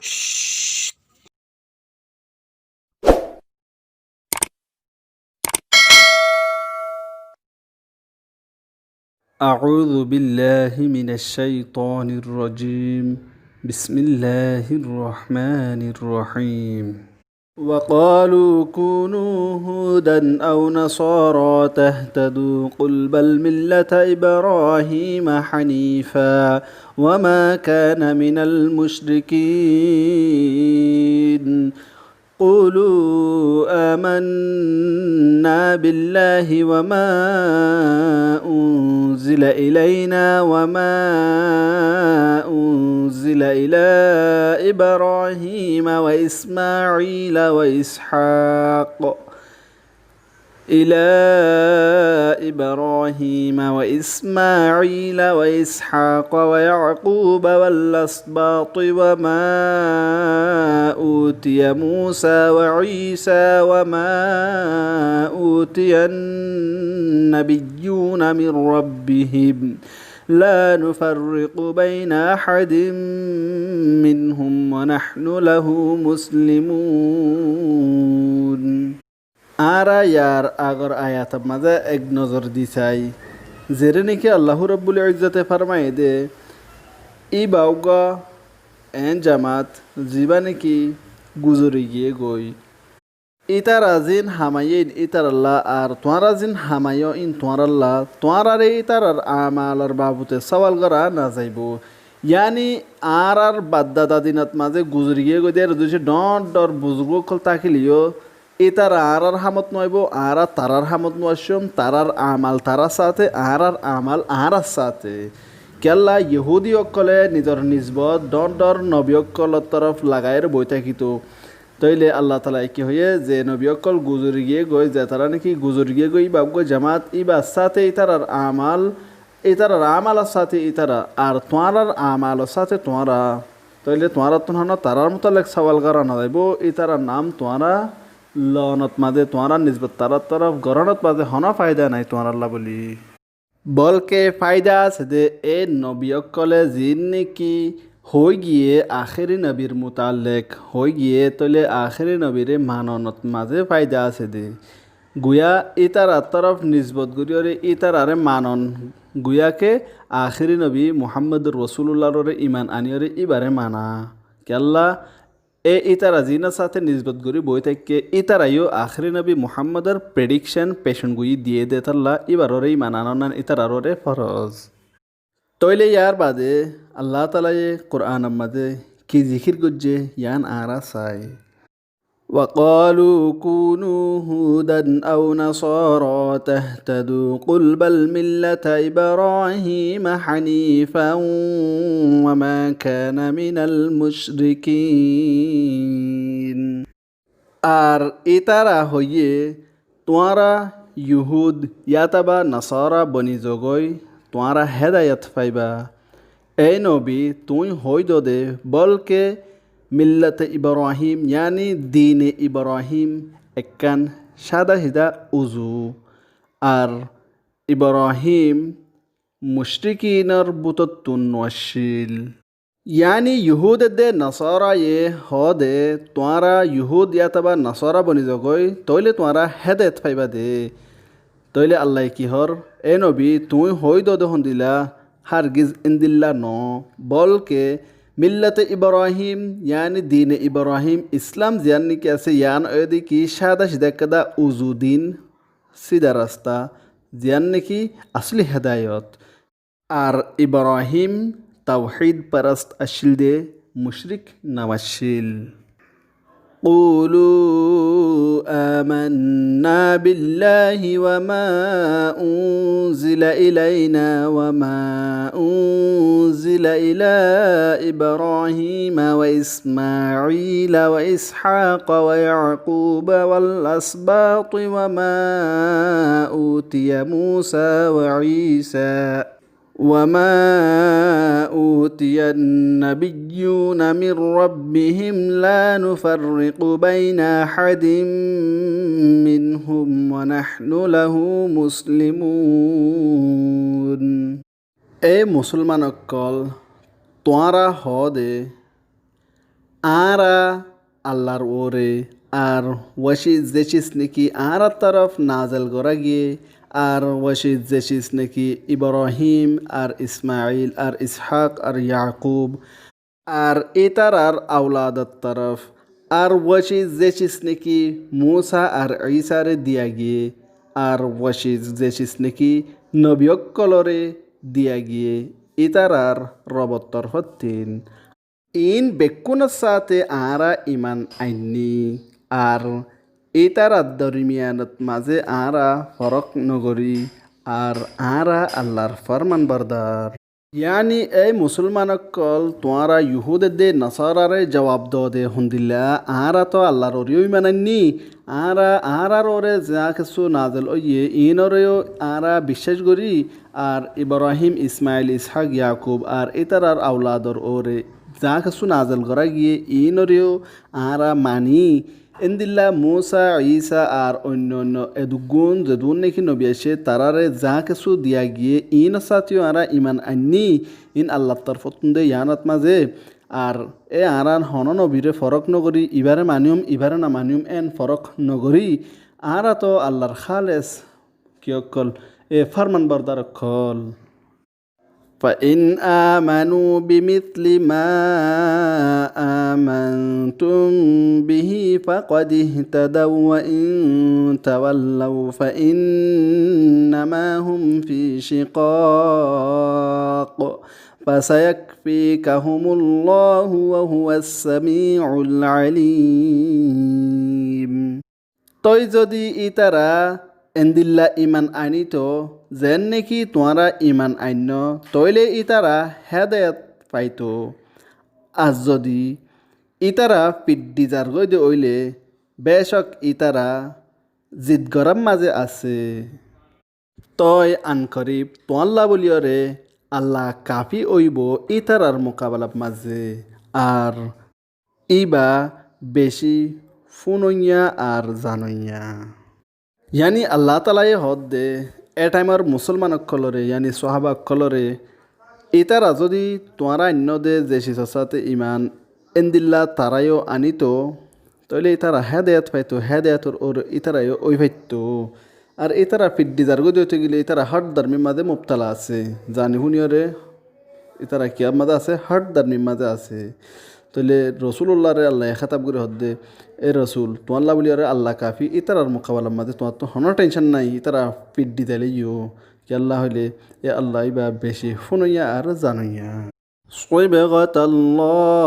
أعوذ بالله من الشيطان الرجيم بسم الله الرحمن الرحيم وقالوا كونوا هودا أو نصارى تهتدوا قل بل ملة إبراهيم حنيفا وما كان من المشركين قولوا آمنا بالله وما أنزل إلينا وما أنزل إلى إبراهيم وإسماعيل وإسحاق ويعقوب والأسباط وما أوتي موسى وعيسى وما أوتي النبيون من ربهم لا نفرق بين أحد منهم ونحن له مسلمون আরা ইয়ার আগর আয়াত মাঝে এক নজর দিছাই যেরে নাকি আল্লাহ রাব্বুল ইজ্জতে ফরমায়ে দে ই বাউগা এন জামাত জিবা নাকি গুজরি গিয়ে গই ইতার আজিন হামাইন ইতার আল্লাহ আর তোয়ারা জিন হামাইও ইন তোয়ার আল্লাহ তোয়ারারে ইতার আমালর বাবুতে সওয়াল করা না যাইব यानी आर बाददादा दिनत माजे गुजरिए गई दे दुसे डॉट डर बुजुर्गो कल ताकिलियो इतार आर हामत नइबो आर तारार हामत नइशम तारार आमाल तारा साथे आर आमाल आर साथे केल्ला यहूदी अक्कले निजर निस्बत डॉट डर नबी अक्कल तरफ लागाएर बइ थाकितो तैले अल्लाह ताला कि हये जे नबी अक्कल गुजरिए गई जे तारा नाकि गुजरिए गई बाबगो जमात इबा साथे इतारार आमाल इतारार आमाल साथे इतारा और तुम्हारार आमाल साथे तुम्हारा तैले तुम्हारा तुहाना तारार मुतालिक सवाल करा ना जाइबो इतारा नाम तुम्हारा लनत मादे तुम्हारा निस्बत तारा तरफ गरणत मादे हना फायदा नहीं तुम्हारा अल्लाह बोली बल्कि फायदा আছে দে এ নবী অকলে জিন কি হই গিয়ে আখেরি নবীর মুতাল্লিক হই গিয়ে তলে আখেরি নবীরে মাননত মাঝে ফায়দা আছে দে গুয়া ইতারা तरफ निस्बत করিরে ইতারারে মানন गुया के आखिरी नबी मुहम्मद रसूलुल्लाह रे ईमान आनियरे इबारे माना केल्ला ए इतारा जिना साथे निस्बत गरी बइ थाके इतारायो आखिरी नबी मुहम्मदर प्रेडिक्शन पेशन गुई दिए देतल्ला इबारे ईमान आनन इतारारे फरज तोइले यार बादे अल्लाह ताला ये कुरान मदे की जिकिर गुज्जे यान आरा साय وقالوا كونوا هودا أو نصارى تهتدوا قل بل ملة إبراهيم حنيفا وما كان من المشركين আর ইতারা হইয়ে তোয়ারা ইহুদ ইয়াতাবা নাসারা বনি জগই তোয়ারা হেদায়ত পাইবা এই নবী তুই হইদ দে বলকে मिल्लत इब्राहिम यानी दीन इब्राहिम एक्कान सादा हिदा उजू और इब्राहिम मुश्रिकीनर बुतत्तुन नशिल यानी यहूद दे नसारा ये हो दे तुम्हारा यहूद या तबा नसारा बनी जगई तैले तुम्हारा हेदायत पाइबा दे तैले अल्लाह की हर ए नबी तुई होई दो दिला हारगिज इंदिल्ला न बोल के मिल्लत इब्राहिम यानी दीन इब्राहिम इस्लाम यानी कैसे यान अयदी की शादा शिदकदा उजुद्दीन सीधा रास्ता यानी की असली हिदायत और इब्राहिम तौहीद परस्त अशिल दे मुशरिक नवशिल قولوا آمنا بالله وما أنزل إلينا وما أنزل إلى إبراهيم وإسماعيل وإسحاق ويعقوب والأسباط وما أوتي موسى وعيسى وما أوتي النبيون من ربهم لا نفرق بين أحد منهم ونحن له مسلمون এ মুসলমান অকল তোয়ারা হ দে আরা আল্লাহর ওরে আর ওয়াশি জেচিস নাকি আরা তরফ নাজল করা গিয়ে আর ওয়াশি জেচিস নাকি ইব্রাহিম আর ইসমাইল আর ইসহাক আর ইয়াকুব আর এতারার আওলাদত তরফ আর ওয়াশি জেচিস নাকি মুসা আর ঈসারে দিয়া গিয়ে আর ওয়াশি জেচিস নাকি নবিয়কলরে দিয়া গিয়ে এতারার রবত তরফতিন ইন বেকুনের সাথে আরা ইমান আইনি আর এতারার দরমিয়ানত মাঝে আরা ফরক নগরী আর আরা আল্লাহর ফরমান বরদার यानी ए मुसलमानकल तुम्हारा यहूद दे नसारारे जवाब दो दे हुंदिल्ला आरा तो अल्लाहर ओरियो मानन्नी आरार ओरे जाकसु नाजल ओये इन ओरेयो आरा विशेष गरी আর ইব্রাহিম ইসমাইল ইসহাক ইয়াকুব আর ইতারার আওলাদর ওরে যাকসু নাজল করা গিয়ে ইনরেও আরা মানি এন্দিল্লা মুসা ঈসা আর অন্যান্য এদুগুন যেদুন নাকি নবী আসে তারারে যা কিছু দিয়া গিয়ে ইন সাথীয় আরা ইমান আননি ইন আল্লাহ তরফতুন দে ইয়ানাত মাঝে আর এ আরান হন নবীরে ফরক নগরী ইবারে মানিয়ম ইবারে না মানিয়ম এন ফরক নগরী আরা তো আল্লাহর খালেস কিয়কল এ ফরমান বরদার কল فإن آمنوا بمثل ما آمنتم به فقد اهتدوا وإن تولوا فإنما هم في شقاق فسيكفيكهم الله وهو السميع العليم তই যদি ইতারা এন্দিল্লা ইমান আনিতো যেন নাকি তোমারা ইমান আন্য তইলে ইতারা হেদায়ত পাইতো আজ যদি ইতারা পিড্ডি জারগৈ দে ওইলে বেশক ইতারা জিদ গরম মাঝে আছে তই আনকরিব তোয়াল্লা বলিয়রে আল্লাহ কাফি ওইব ইতারার মোকাবেলার মাঝে আর ইবা বেশি ফুনইয়া আর জানইয়া यानी अल्लाह ताला ये हद दे ए टाइमर मुसलमान कलरे यानी सोहाबा कलरे इतारा जदि तुम्हारा अन्न दे जेसी ससाते ईमान एंदिल्ला तारायो आनितो तैले इतारा हेदायत पाइतो हेदायतर और इतारायो ओई पाइतो আর ইতারা ফিড্ডি জারগো দিতে গেলে ইতারা হট ধর্মের মাঝে মুবতালা আছে জানি হুনিয়রে ইতারা কিয়ার মাঝে আছে হট ধর্মের মাঝে আছে তাহলে রসুল্লাহরে আল্লাহ খেতাব করে হদ্দে এ রসুল তোমাল্লা বলি আরে আল্লাহ কাফি ইতারার মোকাবেলার মাঝে তোমার তো হনো টেনশন নাই ইতারা পিড্ডি দিলে ইউ কি আল্লাহ হইলে এ আল্লাহ বা বেশি শুনইয়া আর জানইয়া صبغة الله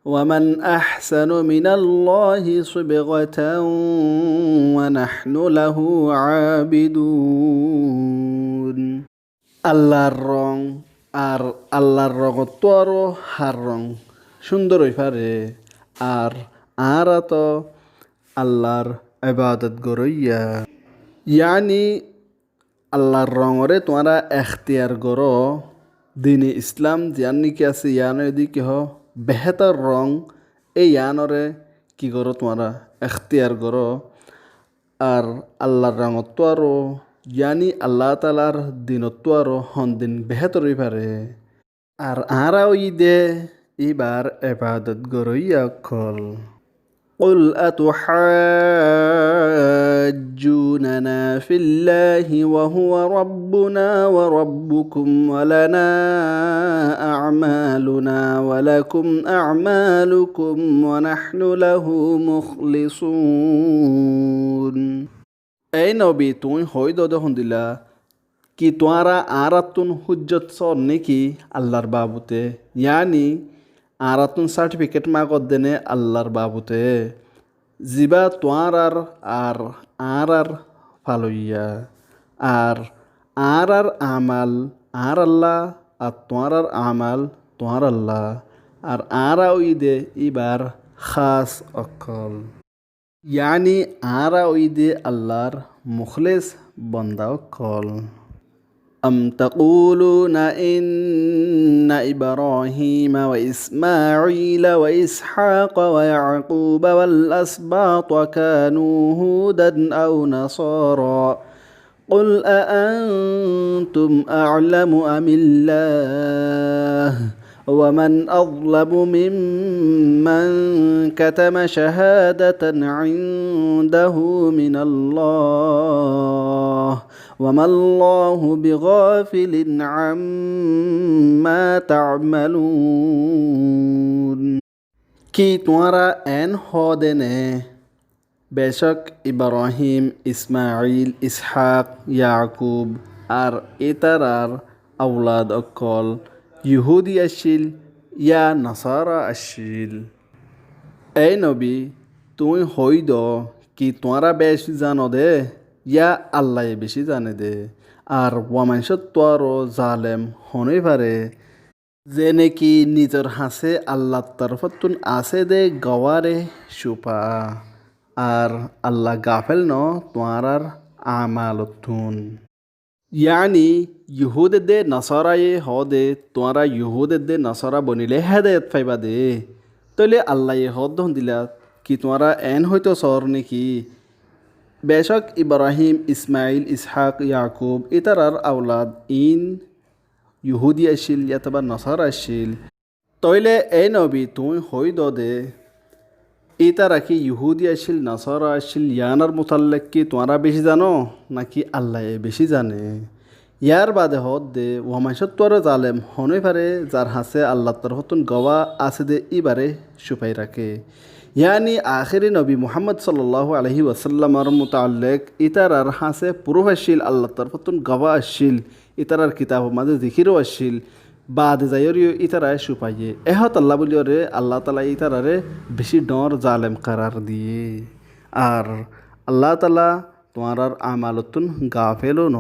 ومن أحسن من الله صبغة ونحن له عابدون আল্লাহর রং আর আল্লাহর রঙত তো আরও হার রং সুন্দর হই পারে আর আরা তো আল্লাহর ইবাদত গরইয়া ইয়ানি আল্লাহর রঙরে তোমরা এখতিয়ার করো দিনে ইসলাম জিয়ান নাকি আছে ইয়ানো এদিকে হ বেহতর রং এই ইয়ানরে কি করো তোমরা এখতিয়ার করো আর আল্লাহর রঙত তো আরও यानी अल्लाह तालार दिनत्व आरो हन दिन बेहतर होई पारे আর আরা ওই দে এবার ইবাদত গরইয়া কল قل أتحاجوننا في الله وهو ربنا وربكم ولنا أعمالنا ولكم أعمالكم ونحن له مخلصون এই নবী তুই হই দদ হন্দিলা কি তোয়ারা আরাতুন হুজ্জত সর নাকি আল্লাহর বাবুতে ইয়ানি আরাতুন সার্টিফিকেট মাগত দেনে আল্লাহর বাবুতে জিবা তোয়ারার আর আরার ফালইয়া আর আরার আমাল আর আল্লাহ আর তোয়ারার আমাল তোয়ার আল্লাহ আর আরা ওই দে ইবার খাস অকল यानी आरा ओइदे अल्लाहर मुखलिस बंदा कल अम तक़ूलून इन्न इब्राहीम व इस्माईल व इसहाक़ व याक़ूब वल अस्बात कानू हुदन औ नसारा قل أأنتم أعلم أم الله ومن أظلم ممن كتم شهادة عنده من الله وما الله بغافل عما تعملون কি তোমারা এন হদেনে বেশক ইব্রাহিম ইসমাইল ইসহাক ইয়াকুব আর ইতারার আওলাদ অকল ইহুদি আসিল ইয়া নাসারা আসিল। এই নবী তুই হইদ কি তোমরা বেশি জানো দে ইয়া আল্লাহ বেশি জানে দে। আর ওয়ামান সত্তর জালেম হনই পারে যে নাকি নিজের হাসে আল্লাহর তরফতুন আছে দে গওয়ারে সুপা আর আল্লাহ গাফেল ন তোমার আমালতুন। ইয়ানি ইহুদ দে নসরায়ে হ দে তোমরা ইহুদ দে নসরা বনিলে হেদায়ত পাইবা দে। তইলে আল্লাহ হদ দিলা কি তোমরা এন হয়তো সর নাকি বেশক ইব্রাহিম ইসমাইল ইসহাক ইয়াকুব ইতারার আওলাদ ইন ইহুদি আসিল অথবা নসরা আসিল। তইলে এই নবী তুই হই দে ইতারা কি ইহুদি আসিল নসরা আসিল ইয়ানার মুতাল্লিক কি তোমরা বেশি জানো নাকি আল্লাহ বেশি জানে। ইয়ার বাদে হদ দে ওয়ামান সত্তর জালেম হনই পারে যার হাসে আল্লাহ তরফতুন গওয়া আছে দে ইবারে সুপাই রাখে। ইয়ানি আখিরি নবী মুহাম্মদ সাল্লাল্লাহু আলাইহি ওয়াসাল্লামর মুতাল্লিক ইতারার হাসে পুরুষ আসিল আল্লাহ তরফতুন গওয়া আসিল ইতারার কিতাব মাঝে জিকিরও আসিল বাদ যাইরিও ইতারায় সুপাইয়ে এহত আল্লাহ বলিও রে আল্লাহ তালা ইতারারে বেশি ডর জালেম কারার দিয়ে। আর আল্লাহ তালা তোমার আমালতুন গাফেলো ন।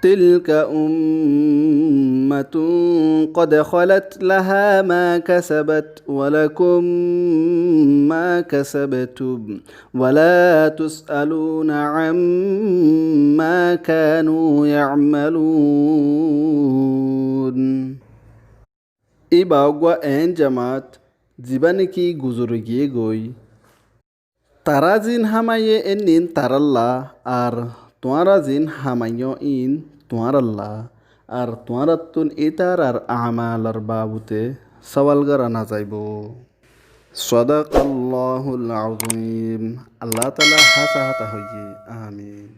تلك أمة قد خلت لها ما كسبت ولكم ما كسبتم ولا تسألون عما كانوا يعملون। ইবাউগা এন জামাত জীবানে কি গুজরে গিয়ে গই তারা জিন হামাইয়ে এন নিন তারাল্লা আর তোমারা জিন হামাইয় ইন তোমার আল্লাহ আর তোমারাতুন ইতার আর আমালার বাবুতে সওয়াল করা না যাইব। সাদাকাল্লাহুল আযীম। আল্লাহ তাআলা হাসা হাতা হইয়ে আমিন।